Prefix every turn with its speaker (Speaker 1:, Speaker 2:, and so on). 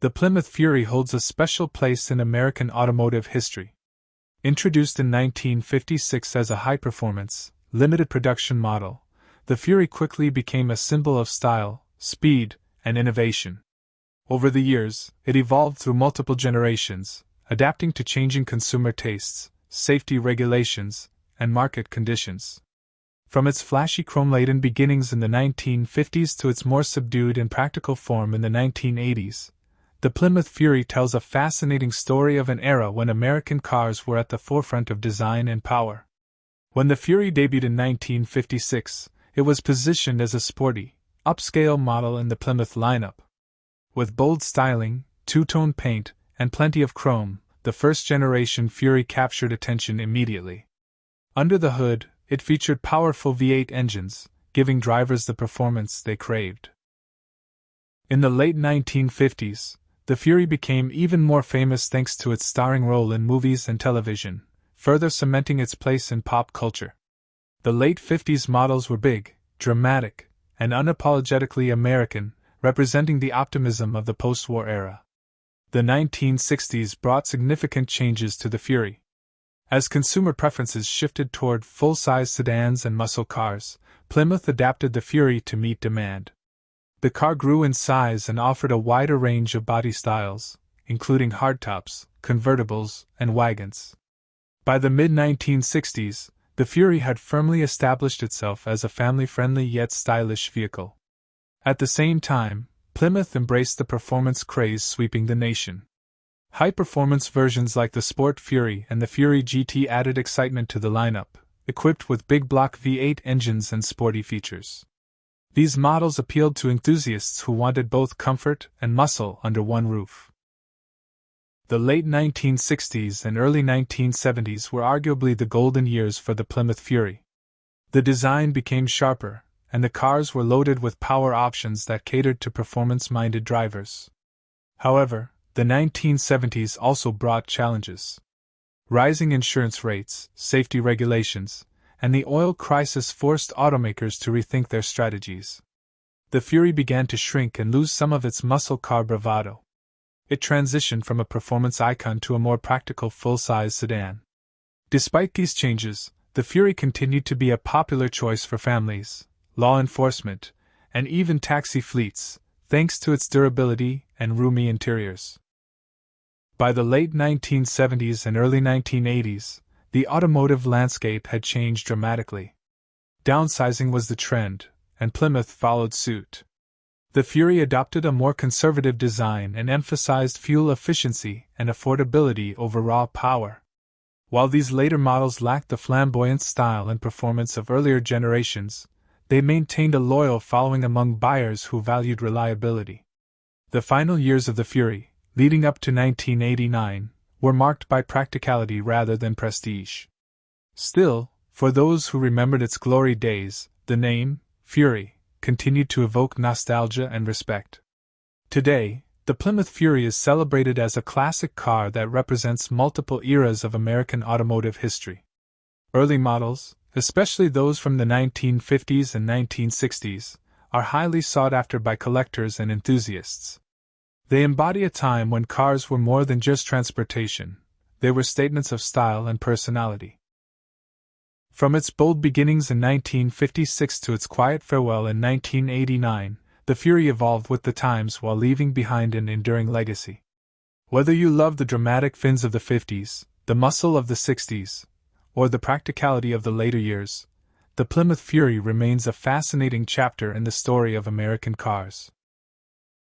Speaker 1: The Plymouth Fury holds a special place in American automotive history. Introduced in 1956 as a high-performance, limited production model, the Fury quickly became a symbol of style, speed, and innovation. Over the years, it evolved through multiple generations, adapting to changing consumer tastes, safety regulations, and market conditions. From its flashy chrome-laden beginnings in the 1950s to its more subdued and practical form in the 1980s, the Plymouth Fury tells a fascinating story of an era when American cars were at the forefront of design and power. When the Fury debuted in 1956, it was positioned as a sporty, upscale model in the Plymouth lineup. With bold styling, two-tone paint, and plenty of chrome, the first-generation Fury captured attention immediately. Under the hood, it featured powerful V8 engines, giving drivers the performance they craved. In the late 1950s, the Fury became even more famous thanks to its starring role in movies and television, further cementing its place in pop culture. The late 50s models were big, dramatic, and unapologetically American, representing the optimism of the post-war era. The 1960s brought significant changes to the Fury. As consumer preferences shifted toward full-size sedans and muscle cars, Plymouth adapted the Fury to meet demand. The car grew in size and offered a wider range of body styles, including hardtops, convertibles, and wagons. By the mid-1960s, the Fury had firmly established itself as a family-friendly yet stylish vehicle. At the same time, Plymouth embraced the performance craze sweeping the nation. High-performance versions like the Sport Fury and the Fury GT added excitement to the lineup, equipped with big-block V8 engines and sporty features. These models appealed to enthusiasts who wanted both comfort and muscle under one roof. The late 1960s and early 1970s were arguably the golden years for the Plymouth Fury. The design became sharper, and the cars were loaded with power options that catered to performance-minded drivers. However, the 1970s also brought challenges. Rising insurance rates, safety regulations, and the oil crisis forced automakers to rethink their strategies. The Fury began to shrink and lose some of its muscle car bravado. It transitioned from a performance icon to a more practical full-size sedan. Despite these changes, the Fury continued to be a popular choice for families, law enforcement, and even taxi fleets, thanks to its durability and roomy interiors. By the late 1970s and early 1980s, the automotive landscape had changed dramatically. Downsizing was the trend, and Plymouth followed suit. The Fury adopted a more conservative design and emphasized fuel efficiency and affordability over raw power. While these later models lacked the flamboyant style and performance of earlier generations, they maintained a loyal following among buyers who valued reliability. The final years of the Fury, leading up to 1989, were marked by practicality rather than prestige. Still, for those who remembered its glory days, the name, Fury, continued to evoke nostalgia and respect. Today, the Plymouth Fury is celebrated as a classic car that represents multiple eras of American automotive history. Early models, especially those from the 1950s and 1960s, are highly sought after by collectors and enthusiasts. They embody a time when cars were more than just transportation, they were statements of style and personality. From its bold beginnings in 1956 to its quiet farewell in 1989, the Fury evolved with the times while leaving behind an enduring legacy. Whether you love the dramatic fins of the 50s, the muscle of the 60s, or the practicality of the later years, the Plymouth Fury remains a fascinating chapter in the story of American cars.